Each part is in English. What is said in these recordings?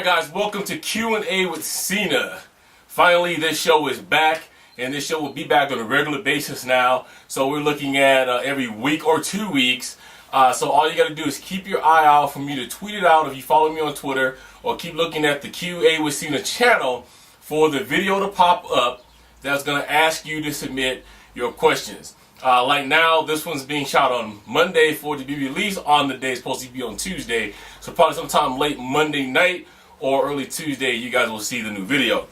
Alright guys, welcome to Q&A with Cena. Finally, this show is back, and this show will be back on a regular basis now. So we're looking at every week or 2 weeks. So all you got to do is keep your eye out for me to tweet it out if you follow me on Twitter, or keep looking at the QA with Cena channel for the video to pop up that's going to ask you to submit your questions. Like now, this one's being shot on Monday for it to be released on the day it's supposed to be on Tuesday. So probably sometime late Monday night or early Tuesday, you guys will see the new video.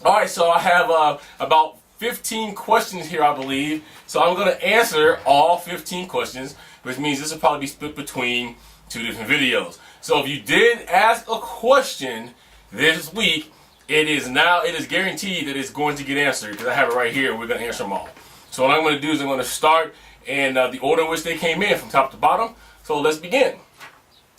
Alright, so I have about 15 questions here, I believe. So I'm going to answer all 15 questions, which means this will probably be split between 2 different videos. So if you did ask a question this week, it is guaranteed that it's going to get answered, because I have it right here and we're going to answer them all. So what I'm going to do is I'm going to start in the order in which they came in from top to bottom. So let's begin.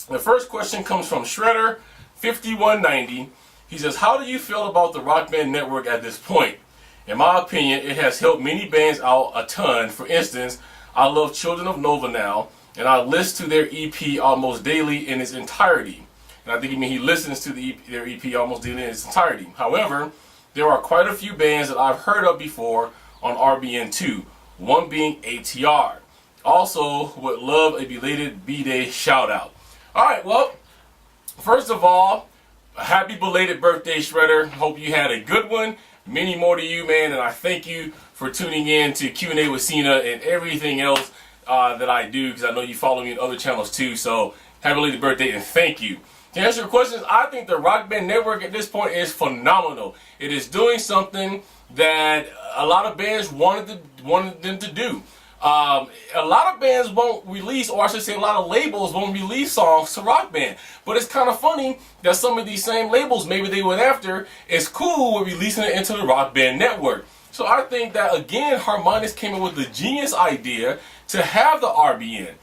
The first question comes from Shredder5190. He says, how do you feel about the Rock Band Network at this point? In my opinion, it has helped many bands out a ton. For instance, I love Children of Nova now, and I listen to their EP almost daily in its entirety. And I think he listens to their EP almost daily in its entirety. However, there are quite a few bands that I've heard of before on RBN2, one being ATR. Also, would love a belated B-Day shout out. Alright, well, first of all, happy belated birthday, Shredder. Hope you had a good one. Many more to you, man, and I thank you for tuning in to Q&A with Cena and everything else that I do, because I know you follow me on other channels too. So, happy belated birthday and thank you. To answer your questions, I think the Rock Band Network at this point is phenomenal. It is doing something that a lot of bands wanted them to do. A lot of bands won't release, or I should say a lot of labels won't release songs to Rock Band. But it's kind of funny that some of these same labels maybe they went after is cool with releasing it into the Rock Band Network. So I think that, again, Harmonix came up with the genius idea to have the RBN.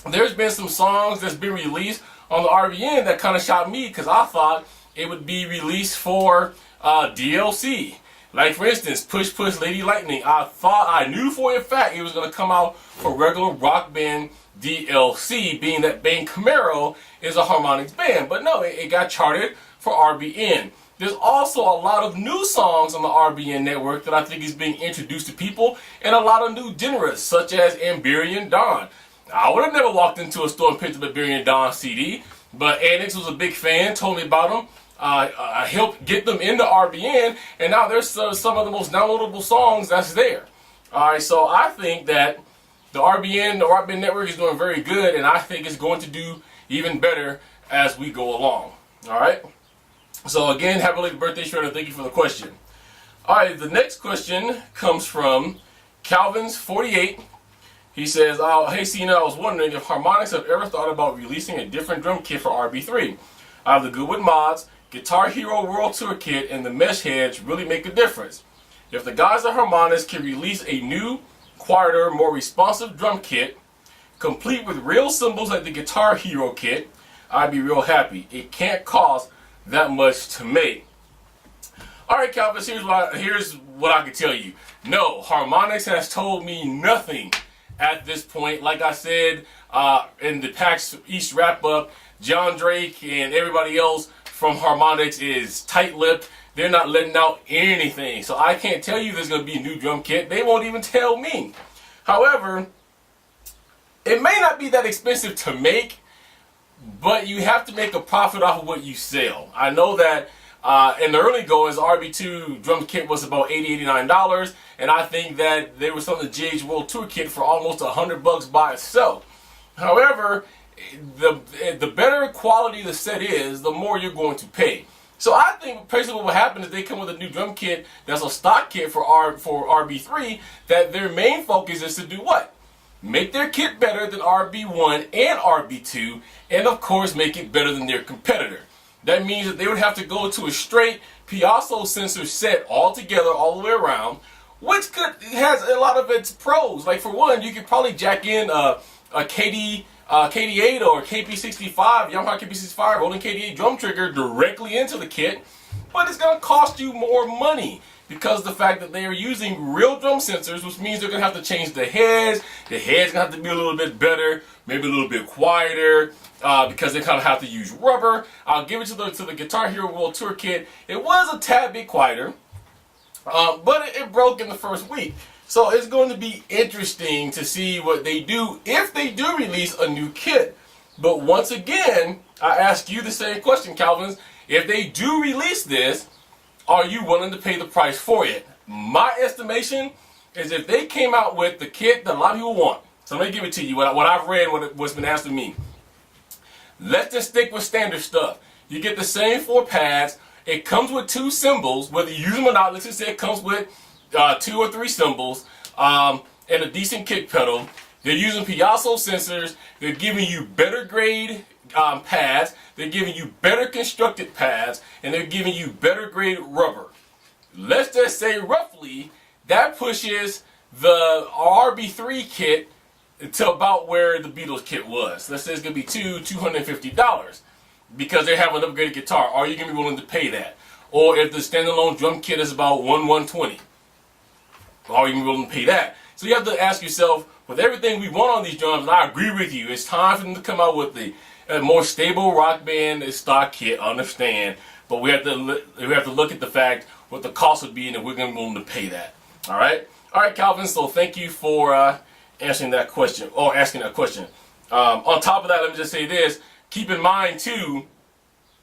There's been some songs that's been released on the RBN that kind of shocked me, because I thought it would be released for DLC. Like, for instance, Push Push Lady Lightning. I knew for a fact it was going to come out for regular Rock Band DLC, being that Bang Camaro is a Harmonix band. But no, it got charted for RBN. There's also a lot of new songs on the RBN network that I think is being introduced to people, and a lot of new genres, such as Amberian Dawn. I would have never walked into a store and picked up a Amberian Dawn CD, but Annex was a big fan, told me about them. I helped get them into RBN, and now there's some of the most downloadable songs that's there. Alright, so I think that the Rock Band Network is doing very good, and I think it's going to do even better as we go along. Alright? So again, happy belated birthday, Shredder. Thank you for the question. Alright, the next question comes from Calvin's48. He says, hey Cena, I was wondering if Harmonix have ever thought about releasing a different drum kit for RB3. I have the Goodwood mods, Guitar Hero World Tour kit, and the mesh heads really make a difference. If the guys at Harmonix can release a new, quieter, more responsive drum kit, complete with real cymbals like the Guitar Hero kit, I'd be real happy. It can't cost that much to make. Alright, Calvin, here's what I can tell you. No, Harmonix has told me nothing at this point. Like I said in the PAX East wrap-up, John Drake and everybody else from Harmonix is tight-lipped. They're not letting out anything. So I can't tell you there's going to be a new drum kit. They won't even tell me. However, it may not be that expensive to make, but you have to make a profit off of what you sell. I know that in the early goings, RB2 drum kit was about $80, $89, and I think that there was some of the GH World Tour kit for almost $100 by itself. However, the better quality the set is, the more you're going to pay. So I think basically what will happen is they come with a new drum kit that's a stock kit for RB3, that their main focus is to do what? Make their kit better than RB1 and RB2, and of course make it better than their competitor. That means that they would have to go to a straight Piasso sensor set altogether, all the way around, which has a lot of its pros. Like, for one, you could probably jack in a KD8 or KP65, Yamaha KP65 rolling KD8 drum trigger directly into the kit, but it's going to cost you more money. because of the fact that they are using real drum sensors, which means they're going to have to change the heads. The head's going to have to be a little bit better, maybe a little bit quieter, because they kind of have to use rubber. I'll give it to the Guitar Hero World Tour kit. It was a tad bit quieter, but it broke in the first week. So it's going to be interesting to see what they do if they do release a new kit. But once again, I ask you the same question, Calvins. If they do release this, are you willing to pay the price for it? My estimation is if they came out with the kit that a lot of people want. So let me give it to you, what I've read, what's been asked of me. Let's just stick with standard stuff. You get the same 4 pads. It comes with 2 cymbals, whether you use them or not. Let's just say it comes with 2 or 3 cymbals and a decent kick pedal. They're using Piasso sensors. They're giving you better grade pads. They're giving you better constructed pads, and they're giving you better grade rubber. Let's just say roughly that pushes the RB3 kit to about where the Beatles kit was. Let's say it's going to be $250 because they have an upgraded guitar. Are you going to be willing to pay that? Or if the standalone drum kit is about $120, are you going to be willing to pay that? So you have to ask yourself, with everything we want on these drums, and I agree with you, it's time for them to come out with a more stable Rock Band stock kit, I understand, but we have to look at the fact what the cost would be and if we're going to be willing to pay that. All right, Calvin. So thank you for answering that question or asking that question. On top of that, let me just say this: keep in mind too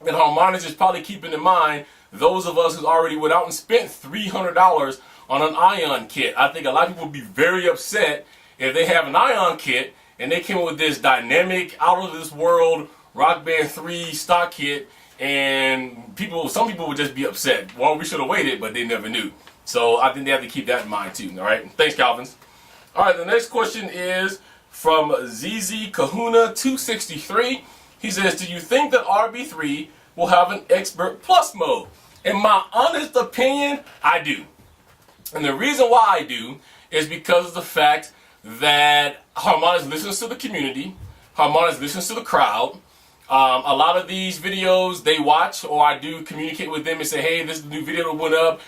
that Harmonix is probably keeping in mind those of us who already went out and spent $300 on an Ion kit. I think a lot of people would be very upset if they have an Ion kit and they came up with this dynamic, out-of-this-world Rock Band 3 stock kit, and some people would just be upset. Well, we should have waited, but they never knew. So I think they have to keep that in mind too. All right, thanks, Calvins. All right, the next question is from ZZ Kahuna 263. He says, do you think that RB3 will have an Expert Plus mode? In my honest opinion, I do. And the reason why I do is because of the fact that Harmonix listens to the community, Harmonix listens to the crowd. A lot of these videos they watch, or I do communicate with them and say, hey, this is the new video that went up,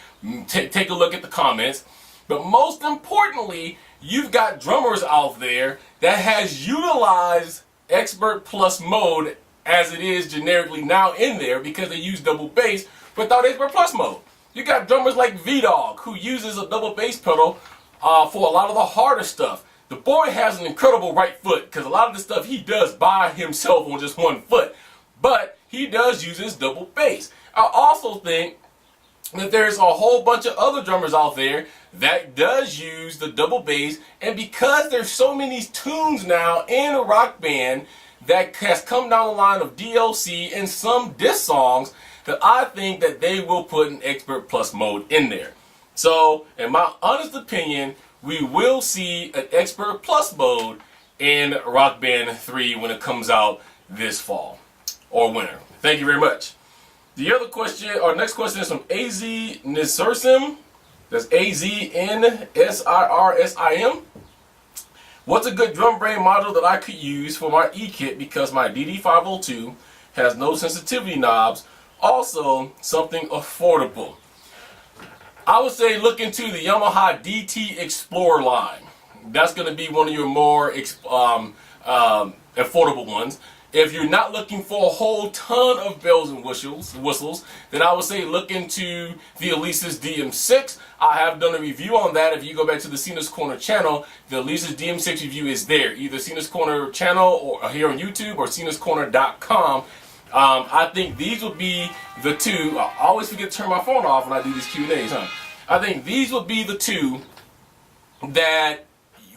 take a look at the comments. But most importantly, you've got drummers out there that has utilized Expert Plus mode as it is generically now in there because they use double bass without Expert Plus mode. You got drummers like V-Dog who uses a double bass pedal for a lot of the harder stuff. The boy has an incredible right foot because a lot of the stuff he does by himself on just one foot. But he does use his double bass. I also think that there's a whole bunch of other drummers out there that does use the double bass, and because there's so many tunes now in a Rock Band that has come down the line of DLC and some diss songs, that I think that they will put an Expert Plus mode in there. So, in my honest opinion, we will see an Expert Plus mode in Rock Band 3 when it comes out this fall or winter. Thank you very much. The other question, or next question, is from AZ Nisirsim. That's AZNSIRSIM. What's a good drum brain module that I could use for my E-kit because my DD502 has no sensitivity knobs? Also, something affordable. I would say look into the Yamaha DT Explorer line. That's going to be one of your more affordable ones. If you're not looking for a whole ton of bells and whistles, then I would say look into the Alesis DM6. I have done a review on that. If you go back to the Cena's Corner channel, the Alesis DM6 review is there. Either Cena's Corner channel or here on YouTube or cenascorner.com. I think these will be the two. I always forget to turn my phone off when I do these Q&As, I think these will be the two that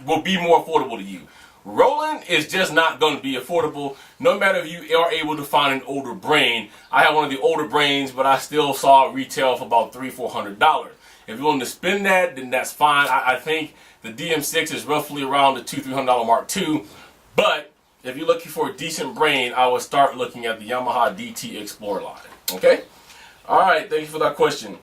will be more affordable to you. Roland is just not going to be affordable, no matter if you are able to find an older brain. I have one of the older brains, but I still saw it retail for about $300-400. If you're willing to spend that, then that's fine. I think the DM6 is roughly around the $200-300 mark too. But if you're looking for a decent brain, I would start looking at the Yamaha DT Explorer line. Okay? All right, thank you for that question.